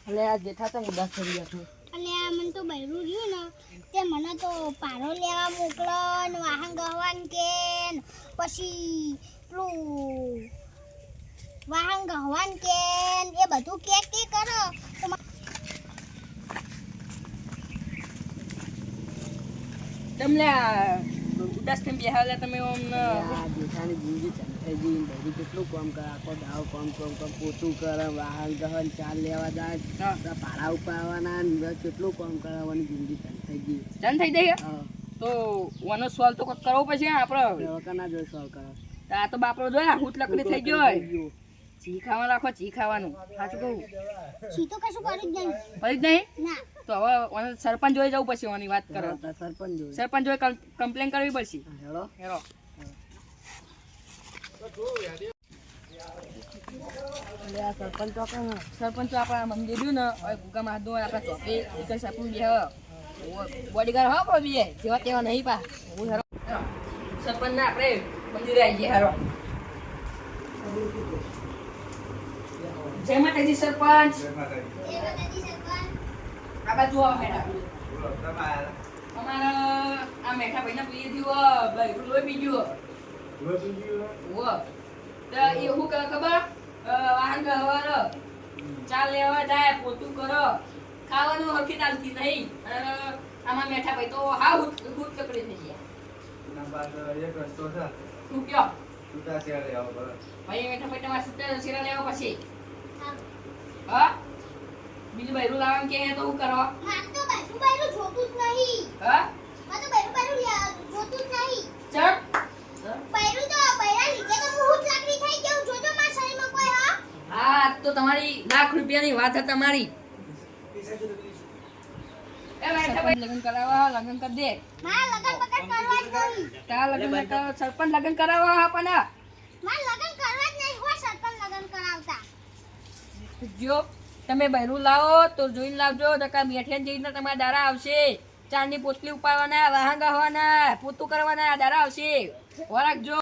એટલે આ જેઠા તો ઉદાસ થઈ ગયા છું. અને આ મને તો બૈરું રહ્યું ને તે મને તો પારો લેવા મોકલો ને વાહન ગહવાન કે ને પછી પેલું વાહન ગહવાન કે ને એ બધું કે કરો તો તમને ઉદાસ થઈને બેહાડ્યા તમે આમ આ જેઠાની જિંદગી ચંદ્રજી બધું કેટલું કામ કરે, આખો દાવ કામ પોતું કરે, વાહન ગહન ચાલ લેવા જાય, ભાડા ઉપાડવાના ને કેટલું કામ કરવાની જિંદગી ચંદ્રજી. ચંદ થઈ જાય તો ઓનો સોલ્વ તો કંઈક કરવો પછી આપણે દવાખાના જોઈ સોલ્વ કરે. આ તો બાપરો જોયા હુટ લકડી થઈ ગયો હોય. ચી ખાવા રાખો, ચી ખાવાનું સાચું કહું છી તો કશું કર્યું જ નહીં ફરી જ નહીં ના તો હવે ઓને સરપંચ જોઈ જવું પછી ઓની વાત કરો. સરપંચ જોઈ સરપંચ જોઈ કમ્પ્લેન કરવી પડશે. હેલો હેરો એટલે આ સરપંચ તો આપણે સરપંચ તો આપણા મંદિર રહ્યું ને હવે ગુગામાં હાથ ધોવા આપણા ચોપે એક સાપું બે બોડીગાર્ડ હો કોઈ બી જેવા તેવા નહીં પા હું હેરો સરપંચ ને આપણે મંદિરે આવી ગયા હેરો. જય માતાજી સરપંચ. આ બાજુ આવો હેડા. અમારા આ મેઠા ભાઈ પીએ થયું બૈરું લોહી બીજું વો તો એ શું કરે ખબર વાહન ગહવાનો ચાલ લેવા જાય પોતું કરો ખાવાનું હરખી ચાલતી નહીં અને આમાં મેઠા ભાઈ તો હા હુટ લકડી થઈ ગયા. શું કયો ભાઈ મેઠા ભાઈ તમારે છૂટા શેરા લેવા પછી હા બીજું બૈરું લાવવાનું કે તો શું કરો માર તો બૈરું જોતું જ નહીં હા માર તો બૈરું જોતું જ નહીં ચલ બૈરું તો બૈરા લીધે તો હું જ લાકડી થઈ ગયું જોજો માર શરીરમાં કોઈ હા તો તમારી ₹1,00,000 ની વાત છે તમારી. એ મેઠા ભાઈ લગ્ન કરાવવા લગ્ન કરી દે. માર લગન બગન કરવા જ નહીં તારા લગ્ન કરાવ સરપંચ લગ્ન કરાવવા આપણને માર લગન કરવા જ નહીં હો સરપંચ લગન કરાવતા જો તમે બહેરું લાવો તો જોઈને લાવજો ટકા મેઠે જઈને તમારા દારા આવશે. ચાંદની પોટલી ઉપાડવાના વાહન ગહવાના પોતું કરવાના દારા આવશે. રાખજો.